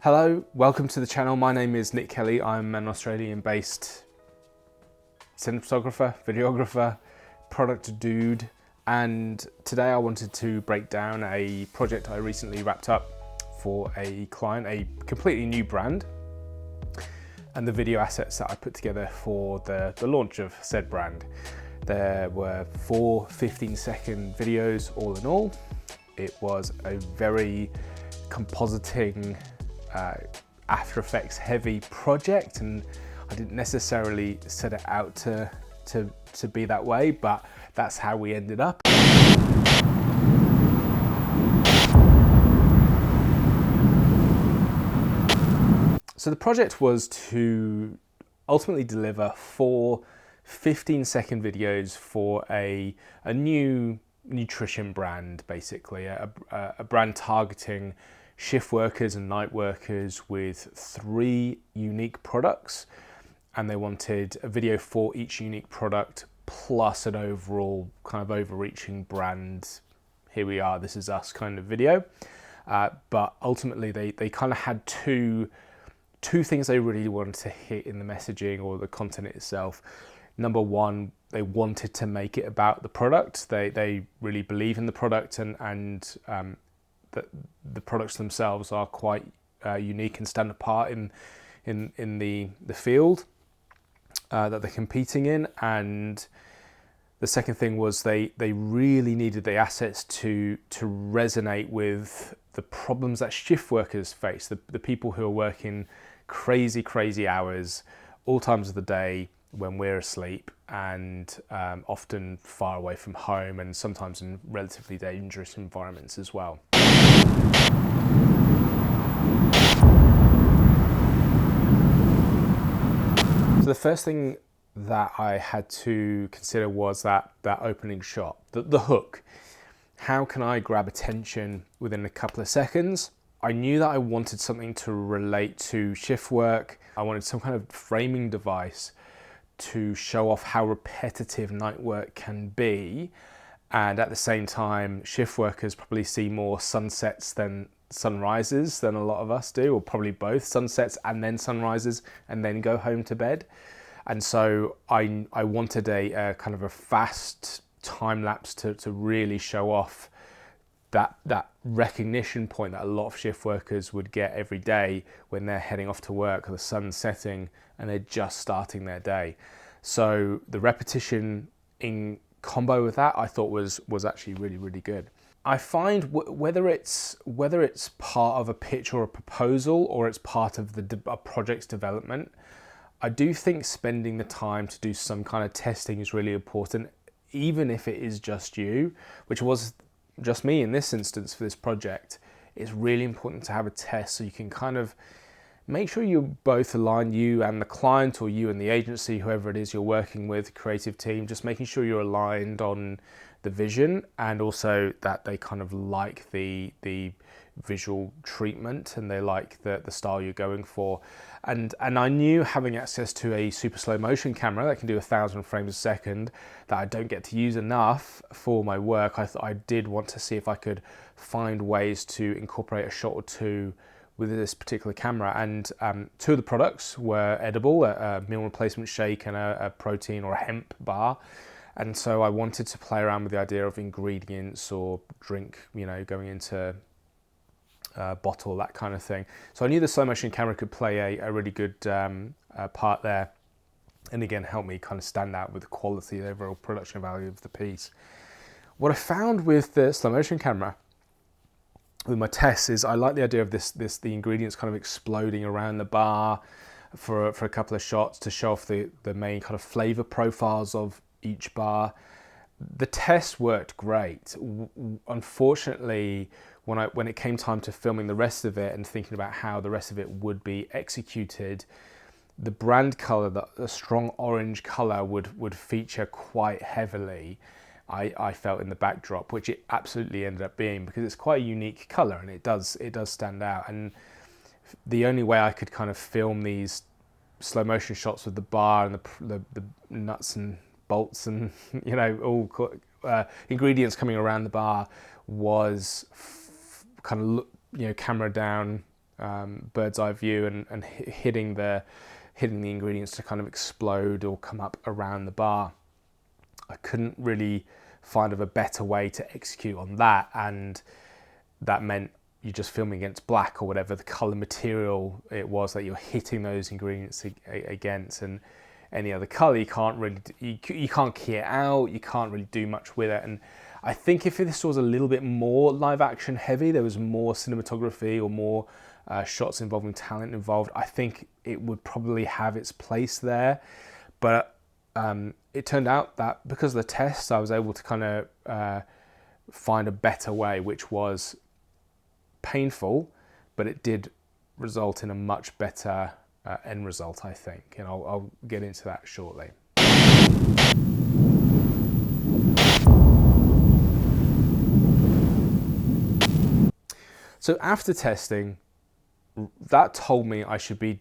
Hello, welcome to the channel. My name is Nick Kelly. I'm an Australian-based cinematographer, videographer, product dude, and today I wanted to break down a project I recently wrapped up for a client, a completely new brand, and the video assets that I put together for the launch of said brand. There were 4 15-second videos all in all. It was a very compositing, After Effects heavy project, and I didn't necessarily set it out to be that way, but that's how we ended up. So the project was to ultimately deliver 4 15-second videos for a new nutrition brand, basically a brand targeting shift workers and night workers with 3 unique products, and they wanted a video for each unique product plus an overall kind of overreaching brand, here we are, this is us kind of video. But ultimately they kind of had two things they really wanted to hit in the messaging or the content itself. Number one, they wanted to make it about the product. They really believe in the product, and that the products themselves are quite unique and stand apart in the field that they're competing in. And the second thing was they really needed the assets to resonate with the problems that shift workers face, the people who are working crazy hours all times of the day when we're asleep, and often far away from home, and sometimes in relatively dangerous environments as well. So the first thing that I had to consider was that opening shot, the hook. How can I grab attention within a couple of seconds? I knew that I wanted something to relate to shift work. I wanted some kind of framing device to show off how repetitive night work can be, and at the same time shift workers probably see more sunsets than sunrises than a lot of us do, or probably both sunsets and then sunrises and then go home to bed. And so I wanted a kind of a fast time lapse to really show off that recognition point that a lot of shift workers would get every day when they're heading off to work, the sun's setting and they're just starting their day. So the repetition in combo with that I thought was actually really good. I find whether it's part of a pitch or a proposal, or it's part of a project's development, I do think spending the time to do some kind of testing is really important, even if it is just you, which was just me in this instance for this project. It's really important to have a test so you can kind of make sure you both align, you and the client, or you and the agency, whoever it is you're working with, creative team, just making sure you're aligned on the vision, and also that they kind of like the visual treatment and they like the style you're going for. And I knew, having access to a super slow motion camera that can do 1,000 frames a second, that I don't get to use enough for my work. I did want to see if I could find ways to incorporate a shot or two with this particular camera. And 2 of the products were edible, a meal replacement shake and a protein or a hemp bar. And so I wanted to play around with the idea of ingredients or drink, going into a bottle, that kind of thing. So I knew the slow motion camera could play a really good part there, and again help me kind of stand out with the quality, the overall production value of the piece. What I found with the slow motion camera, with my tests, is I like the idea of the ingredients kind of exploding around the bar for a couple of shots to show off the main kind of flavor profiles of each bar. The test worked great. Unfortunately, when it came time to filming the rest of it and thinking about how the rest of it would be executed, the brand color, the strong orange color, would feature quite heavily, I felt, in the backdrop, which it absolutely ended up being, because it's quite a unique color and it does stand out. And the only way I could kind of film these slow motion shots with the bar and the nuts and bolts and all ingredients coming around the bar was kind of camera down, bird's eye view and hitting the ingredients to kind of explode or come up around the bar. I couldn't really find of a better way to execute on that, and that meant you're just filming against black or whatever the color material it was that you're hitting those ingredients against, and any other color you can't really you can't key it out, you can't really do much with it. And I think if this was a little bit more live action heavy, there was more cinematography or more shots involving talent involved, I think it would probably have its place there. But it turned out that because of the tests, I was able to kind of find a better way, which was painful, but it did result in a much better end result, I think, and I'll get into that shortly. So after testing, that told me I should be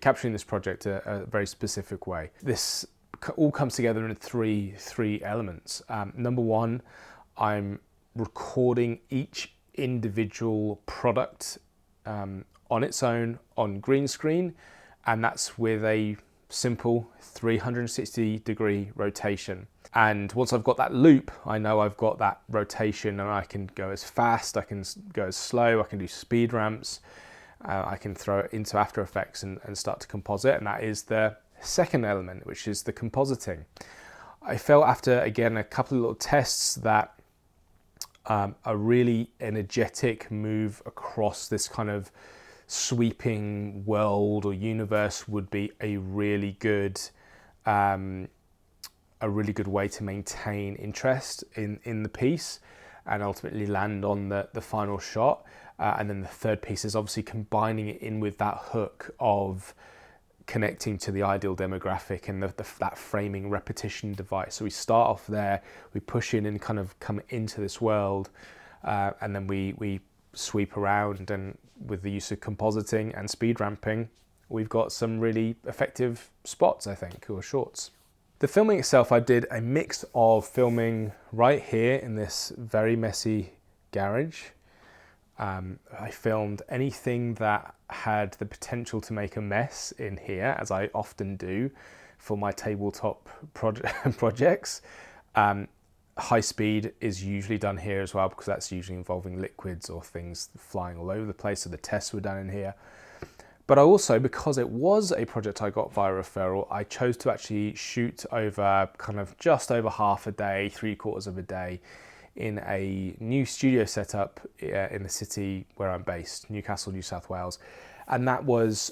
capturing this project a very specific way. This all comes together in three elements. Number one, I'm recording each individual product on its own on green screen, and that's with a simple 360-degree rotation. And once I've got that loop, I know I've got that rotation, and I can go as fast, I can go as slow, I can do speed ramps, I can throw it into After Effects and start to composite, and that is the second element, which is the compositing. I felt after, again, a couple of little tests that a really energetic move across this kind of sweeping world or universe would be a really good way to maintain interest in the piece and ultimately land on the final shot. And then the third piece is obviously combining it in with that hook of connecting to the ideal demographic and that framing repetition device. So we start off there, we push in and kind of come into this world, and then we sweep around, and with the use of compositing and speed ramping, we've got some really effective spots, I think, or shorts. The filming itself, I did a mix of filming right here in this very messy garage. I filmed anything that had the potential to make a mess in here, as I often do for my tabletop projects. High speed is usually done here as well, because that's usually involving liquids or things flying all over the place, so the tests were done in here. But I also, because it was a project I got via referral, I chose to actually shoot over kind of just over half a day, 3/4 of a day, in a new studio setup in the city where I'm based, Newcastle, New South Wales. And that was,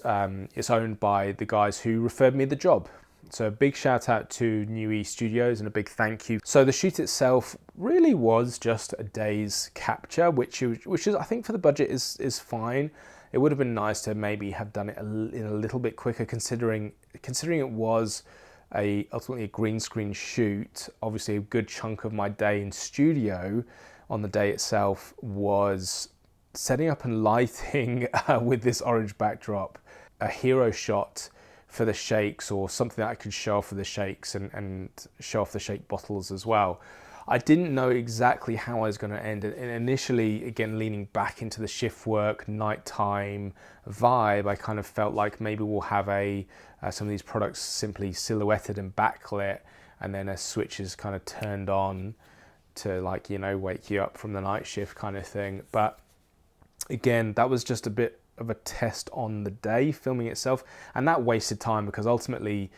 it's owned by the guys who referred me the job. So a big shout out to New E Studios and a big thank you. So the shoot itself really was just a day's capture, which is, I think for the budget is fine. It would have been nice to maybe have done it in a little bit quicker, considering it was ultimately a green screen shoot. Obviously a good chunk of my day in studio on the day itself was setting up and lighting with this orange backdrop, a hero shot for the shakes, or something that I could show off for the shakes and show off the shake bottles as well. I didn't know exactly how I was going to end it, and initially, again, leaning back into the shift work, nighttime vibe, I kind of felt like maybe we'll have some of these products simply silhouetted and backlit, and then a switch is kind of turned on to, like, you know, wake you up from the night shift kind of thing. But again, that was just a bit of a test on the day, filming itself, and that wasted time, because ultimately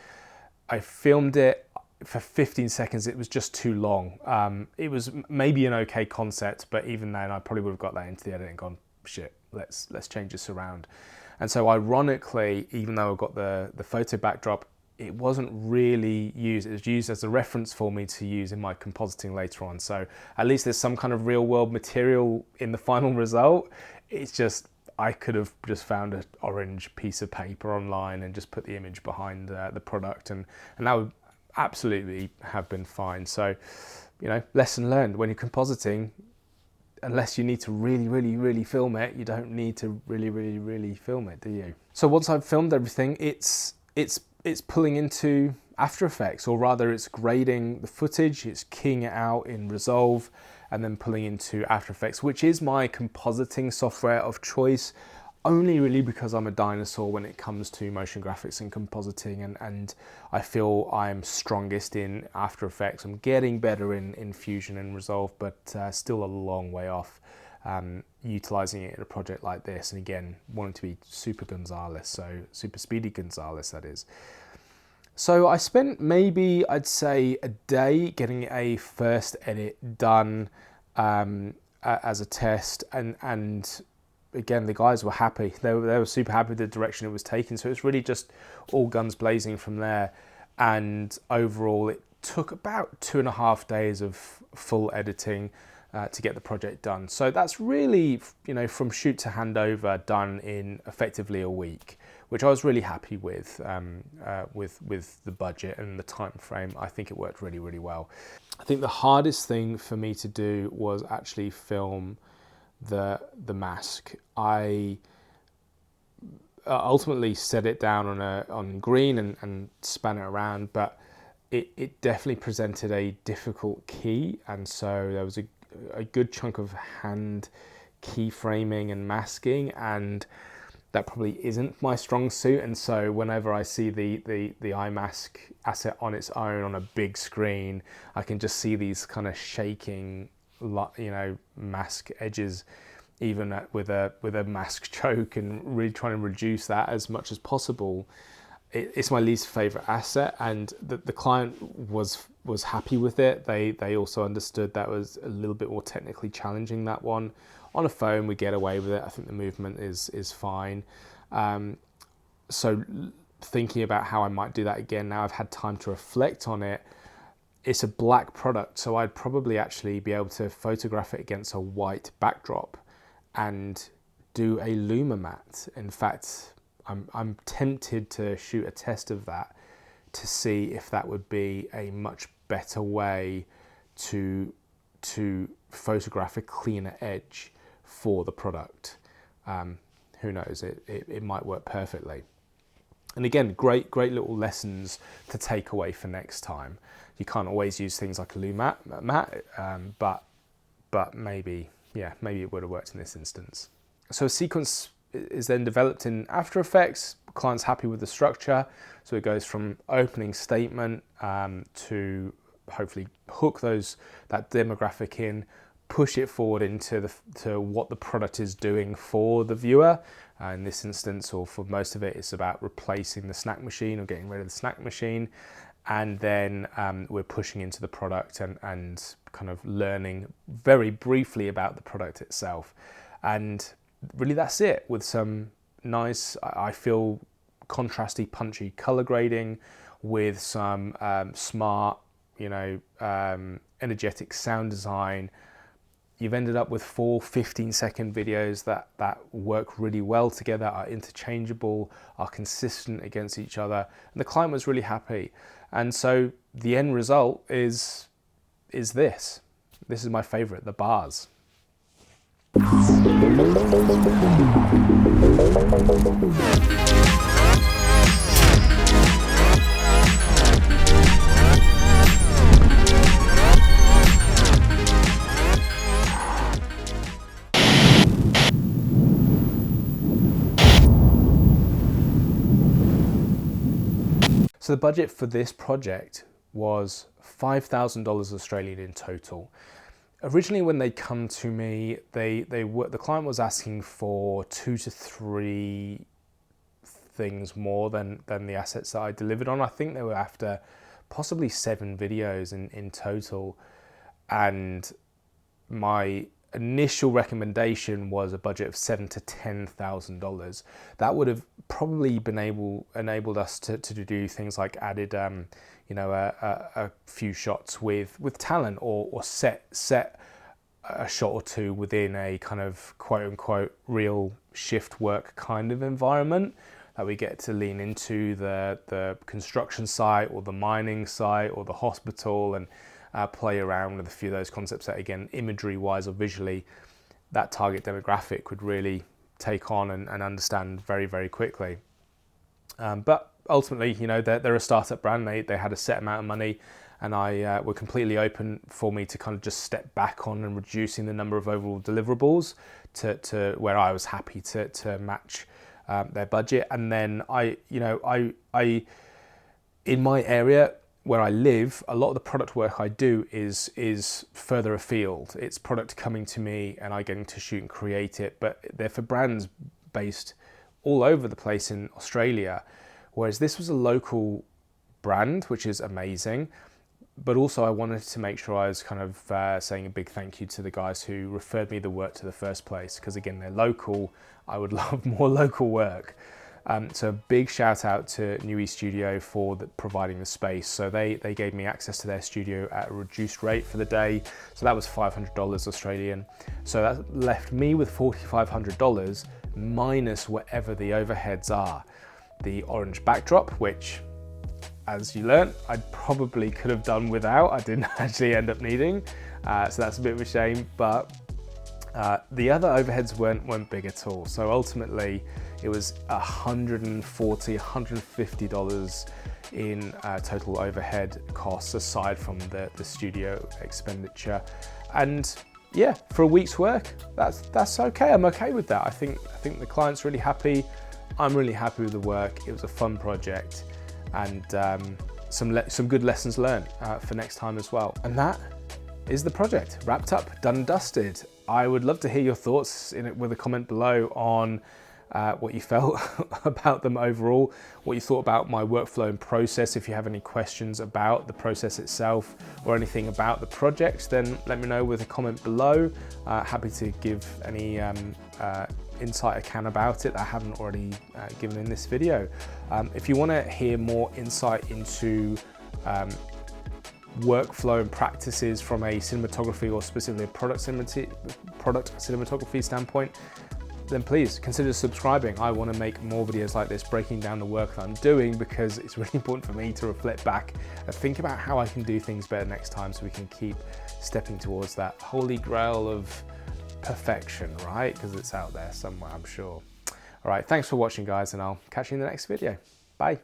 I filmed it for 15 seconds. It was just too long. It was maybe an okay concept, but even then I probably would have got that into the edit and gone, shit, let's change this around. And so ironically, even though I got the photo backdrop, it wasn't really used. It was used as a reference for me to use in my compositing later on. So at least there's some kind of real world material in the final result. It's just, I could have just found an orange piece of paper online and just put the image behind the product, and that would absolutely have been fine. So, you know, lesson learned: when you're compositing, unless you need to really film it, you don't need to really film it, do you? So once I've filmed everything, it's pulling into After Effects, or rather it's grading the footage, it's keying it out in Resolve, and then pulling into After Effects, which is my compositing software of choice. only really because I'm a dinosaur when it comes to motion graphics and compositing, and I feel I'm strongest in After Effects. I'm getting better in Fusion and Resolve, but still a long way off utilizing it in a project like this. And again, wanting to be super Gonzalez, so super speedy Gonzalez, that is. So I spent maybe, I'd say, a day getting a first edit done as a test, and again, the guys were happy. They were super happy with the direction it was taking. So it's really just all guns blazing from there. And overall, it took about 2.5 days of full editing to get the project done. So that's really, from shoot to handover done in effectively a week, which I was really happy with the budget and the time frame. I think it worked really, really well. I think the hardest thing for me to do was actually film the mask. I ultimately set it down on green and span it around, but it definitely presented a difficult key, and so there was a good chunk of hand keyframing and masking, and that probably isn't my strong suit. And so whenever I see the iMask asset on its own on a big screen, I can just see these kind of shaking, mask edges, even with a mask choke, and really trying to reduce that as much as possible. It's my least favorite asset, and the client was happy with it. They also understood that was a little bit more technically challenging, that one. On a phone, we get away with it. I think the movement is fine. So thinking about how I might do that again, now I've had time to reflect on it. It's a black product, so I'd probably actually be able to photograph it against a white backdrop and do a luma matte. In fact, I'm tempted to shoot a test of that to see if that would be a much better way to photograph a cleaner edge for the product. Who knows, it might work perfectly. And again, great little lessons to take away for next time. You can't always use things like a luma matte, but maybe it would have worked in this instance. So a sequence is then developed in After Effects. Client's happy with the structure, so it goes from opening statement to hopefully hook that demographic in, push it forward into to what the product is doing for the viewer. In this instance, or for most of it, it's about replacing the snack machine or getting rid of the snack machine. And then we're pushing into the product and kind of learning very briefly about the product itself. And really that's it, with some nice, I feel, contrasty, punchy color grading, with some smart, energetic sound design. You've ended up with 4 15-second videos that work really well together, are interchangeable, are consistent against each other, and the client was really happy. And so the end result is this. This is my favorite, the bars. So the budget for this project was $5,000 Australian in total. Originally, when they come to me, the client was asking for 2 to 3 things more than the assets that I delivered on. I think they were after possibly 7 videos in total, and my initial recommendation was a budget of $7,000 to $10,000. That would have probably been enabled us to do things like added a few shots with talent, or set a shot or two within a kind of quote unquote real shift work kind of environment that we get to lean into the construction site or the mining site or the hospital, and play around with a few of those concepts that, again, imagery wise or visually, that target demographic would really take on and understand very, very quickly. But ultimately, they're a startup brand. They had a set amount of money, and I were completely open for me to kind of just step back on and reducing the number of overall deliverables to where I was happy to match their budget. And then I in my area where I live, a lot of the product work I do is further afield. It's product coming to me and I getting to shoot and create it, but they're for brands based all over the place in Australia, whereas this was a local brand, which is amazing. But also I wanted to make sure I was kind of saying a big thank you to the guys who referred me the work to the first place, because again, they're local. I would love more local work. So a big shout out to Nui Studio for providing the space. So they gave me access to their studio at a reduced rate for the day. So that was $500 Australian. So that left me with $4,500 minus whatever the overheads are. The orange backdrop, which, as you learned, I probably could have done without. I didn't actually end up needing. So that's a bit of a shame, but the other overheads weren't big at all. So ultimately it was $140, $150 in total overhead costs aside from the studio expenditure. And yeah, for a week's work, that's okay. I'm okay with that. I think the client's really happy. I'm really happy with the work. It was a fun project, and some good lessons learned for next time as well. And that is the project wrapped up, done and dusted. I would love to hear your thoughts in it with a comment below on what you felt about them overall, what you thought about my workflow and process. If you have any questions about the process itself or anything about the project, then let me know with a comment below. Happy to give any insight I can about it that I haven't already given in this video. If you want to hear more insight into workflow and practices from a cinematography or specifically a product cinematography standpoint, then please consider subscribing. I want to make more videos like this, breaking down the work that I'm doing, because it's really important for me to reflect back and think about how I can do things better next time, so we can keep stepping towards that holy grail of perfection, right? Because it's out there somewhere, I'm sure. All right, thanks for watching, guys, and I'll catch you in the next video. Bye.